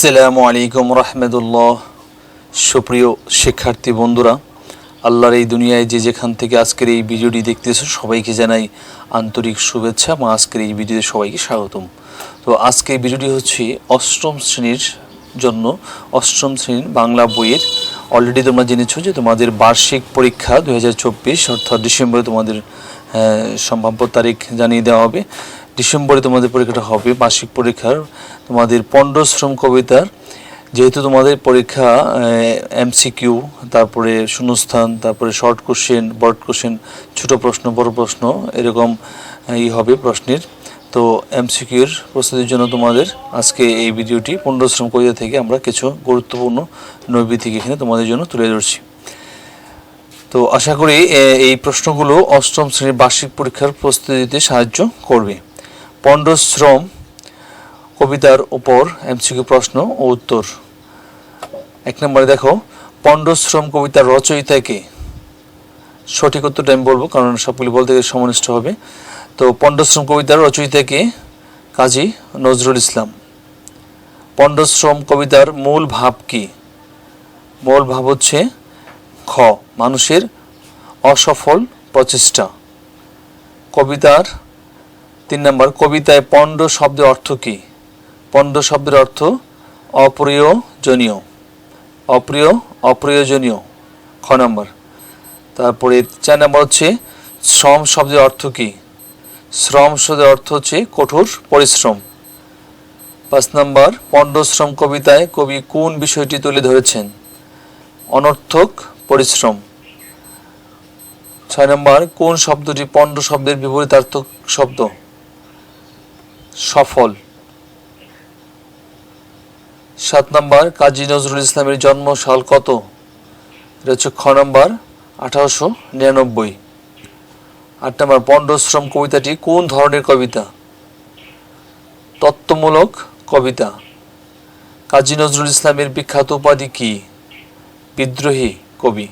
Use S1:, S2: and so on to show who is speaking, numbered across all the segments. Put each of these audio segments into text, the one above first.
S1: আসসালামু আলাইকুম রহমতুল্লাহ। সুপ্রিয় শিক্ষার্থী বন্ধুরা, আল্লাহর এই দুনিয়ায় যে যেখান থেকে আজকের এই ভিডিওটি দেখতেছো সবাইকে জানাই আন্তরিক শুভেচ্ছা এবং আজকের এই ভিডিওতে সবাইকে স্বাগতম। তো আজকে এই ভিডিওটি হচ্ছে অষ্টম শ্রেণীর জন্য, অষ্টম শ্রেণীর বাংলা বইয়ের। অলরেডি তোমরা জেনেছো যে তোমাদের বার্ষিক পরীক্ষা 2024 অর্থাৎ ডিসেম্বরে তোমাদের সম্ভাব্য তারিখ জানিয়ে দেওয়া হবে। ডিসেম্বরে তোমাদের পরীক্ষাটা হবে, বার্ষিক পরীক্ষার। তোমাদের পণ্ডশ্রম কবিতার, যেহেতু তোমাদের পরীক্ষা এমসিকিউ, তারপরে শূন্যস্থান, তারপরে শর্ট কোশ্চেন, বড় কোশ্চেন, ছোটো প্রশ্ন, বড় প্রশ্ন, এরকম হবে প্রশ্নের। তো এমসিকিউর প্রস্তুতির জন্য তোমাদের আজকে এই ভিডিওটি পণ্ডশ্রম কবিতা থেকে আমরা কিছু গুরুত্বপূর্ণ নৈবিত্তিক এখানে তোমাদের জন্য তুলে ধরছি। তো আশা করি এই প্রশ্নগুলো অষ্টম শ্রেণীর বার্ষিক পরীক্ষার প্রস্তুতিতে সাহায্য করবে। পণ্ডশ্রম কবিতার উপর এমসিকিউ প্রশ্ন ও উত্তর। 1 নম্বরে দেখো, পণ্ডশ্রম কবিতার রচয়িতা কে? সঠিক উত্তরটা আমি বলবো, কারণ সবগুলি বলতে গেলে সমনিষ্ঠ হবে। তো পণ্ডশ্রম কবিতার রচয়িতা কে? কাজী নজরুল ইসলাম। পণ্ডশ্রম কবিতার মূল ভাব কি? মূল ভাব হচ্ছে খ, মানুষের অসফল প্রচেষ্টা। কবিতার 3 নম্বর, কবিতায় পণ্ড শব্দের অর্থ কি? পণ্ড শব্দের অর্থ অপ্রয়োজনীয়। অপ্রয়োজনীয়, খ নম্বর। তারপরে 4 নম্বর হচ্ছে শ্রম শব্দের অর্থ কি? শ্রম শব্দের অর্থ হচ্ছে কঠোর পরিশ্রম। 5 নম্বর, পণ্ডশ্রম কবিতায় কবি কোন বিষয়টি তুলে ধরেছেন? অনর্থক পরিশ্রম। 6 নম্বর, কোন শব্দটি পণ্ড শব্দের বিপরীতার্থক শব্দ? সফল। 7 নম্বর, কাজী নজরুল ইসলামের জন্মসাল কত? এটা হচ্ছে খ নম্বর, 1899। 8 নম্বর, পণ্ডশ্রম কবিতাটি কোন ধরনের কবিতা? তত্ত্বমূলক কবিতা। কাজী নজরুল ইসলামের বিখ্যাত উপাধি কি? বিদ্রোহী কবি।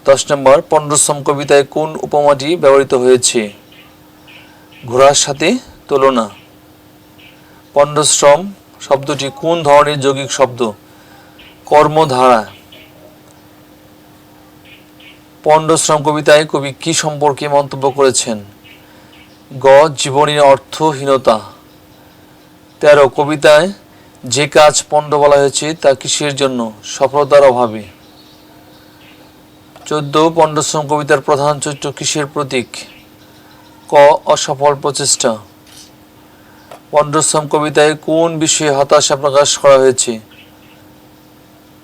S1: 10 নম্বর, পণ্ডশ্রম কবিতায় কোন উপমাটি ব্যবহৃত হয়েছে? ঘোড়ার সাথে তুলনা। পণ্ডশ্রম শব্দটি কোন ধরনের যৌগিক শব্দ? কর্মধারা। পণ্ডশ্রম কবিতায় কবি কি সম্পর্কে মন্তব্য করেছেন? গ, জীবনের অর্থহীনতা। 13, কবিতায় যে কাজ পণ্ড বলা হয়েছে তা কিসের জন্য? সফলতার অভাবে। 14, পণ্ডশ্রম কবিতার প্রধান চরিত্র কিসের প্রতীক? ক, অসফল প্রচেষ্টা। পণ্ডশ্রম কবিতায় কোন বিষয়ে হতাশা প্রকাশ করা হয়েছে?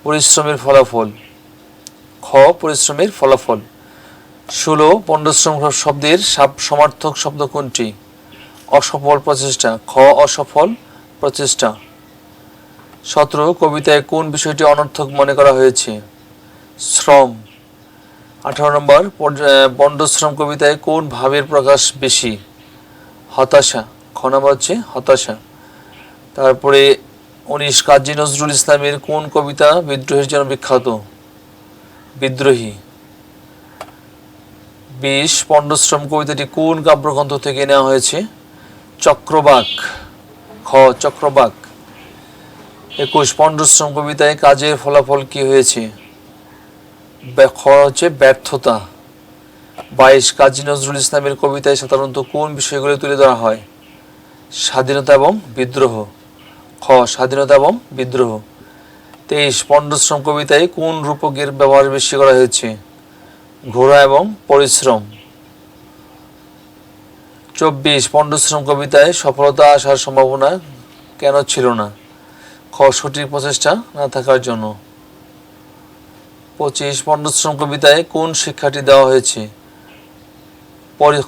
S1: পরিশ্রমের ফলাফল। খ, পরিশ্রমের ফলাফল। 16, পণ্ডশ্রম শব্দের সমার্থক শব্দ কোনটি? অসফল প্রচেষ্টা। খ, অসফল প্রচেষ্টা। 17, কবিতায় কোন বিষয়টি অনর্থক মনে করা হয়েছে? শ্রম। 18 নম্বর, পণ্ডশ্রম কবিতায় কোন ভাবের প্রকাশ বেশি? হতাশা। খ নম্বর হচ্ছে হতাশা। তারপরে 19, কাজী নজরুল ইসলামের কোন কবিতা বিদ্রোহের জন্য বিখ্যাত? বিদ্রোহী। 20, পণ্ডশ্রম কবিতাটি কোন কাব্যগ্রন্থ থেকে নেওয়া হয়েছে? চক্রবাক। খ, চক্রবাক। 21, পণ্ডশ্রম কবিতায় কাজের ফলাফল কি হয়েছে? খ হচ্ছে ব্যর্থতা। 22, কাজী নজরুল ইসলামের কবিতায় সাধারণত কোন বিষয়গুলি তুলে ধরা হয়? স্বাধীনতা এবং বিদ্রোহ। খ, স্বাধীনতা এবং বিদ্রোহ। 23, পণ্ডশ্রম কবিতায় কোন রূপকের ব্যবহার বেশি করা হয়েছে? ঘোড়া এবং পরিশ্রম। 24, পণ্ডশ্রম কবিতায় সফলতা আসার সম্ভাবনা কেন ছিল না? খ, সঠিক প্রচেষ্টা না থাকার জন্য। 25, পণ্ডশ্রম কবিতায় কোন শিক্ষাটি দেওয়া হয়েছে?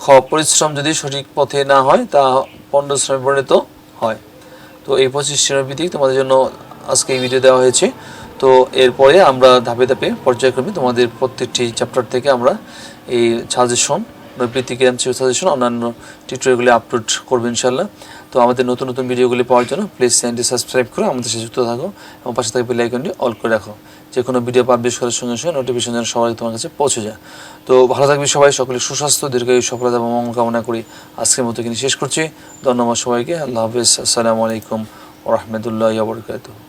S1: খ, পরিশ্রম যদি সঠিক পথে না হয় তা পণ্ডশ্রমে পরিণত হয়। তো এই 25টি নৈবিত্তিক তোমাদের জন্য আজকে এই ভিডিও দেওয়া হয়েছে। তো এরপরে আমরা ধাপে ধাপে পর্যায়ক্রমে তোমাদের প্রত্যেকটি চ্যাপ্টার থেকে আমরা এই সাজেশন, নৈবিত্তিক এমসিকিউ সাজেশন, অন্যান্য টিউটোরিয়ালগুলি আপলোড করবো ইনশাল্লাহ। তো আমাদের নতুন নতুন ভিডিওগুলি পাওয়ার জন্য প্লিজ চ্যানেলটি সাবস্ক্রাইব করে আমাদের সাথে যুক্ত থাকো এবং পাশে থাকা বেল আইকনটি অল করে রাখো, যে কোনো ভিডিও পাবলিশ করার সঙ্গে সঙ্গে নোটিফিকেশন যেন সবাই তোমার কাছে পৌঁছে যায়। তো ভালো থাকবে সবাই, সকলে সুস্বাস্থ্য, দীর্ঘায়ু, সফলতা এবং মঙ্গল কামনা করি আজকের মতো কিন্তু শেষ করছি। ধন্যবাদ সবাইকে। আল্লাহ হাফেজ। আসসালামু আলাইকুম ওয়া রাহমাতুল্লাহি ওয়া বারাকাতুহু।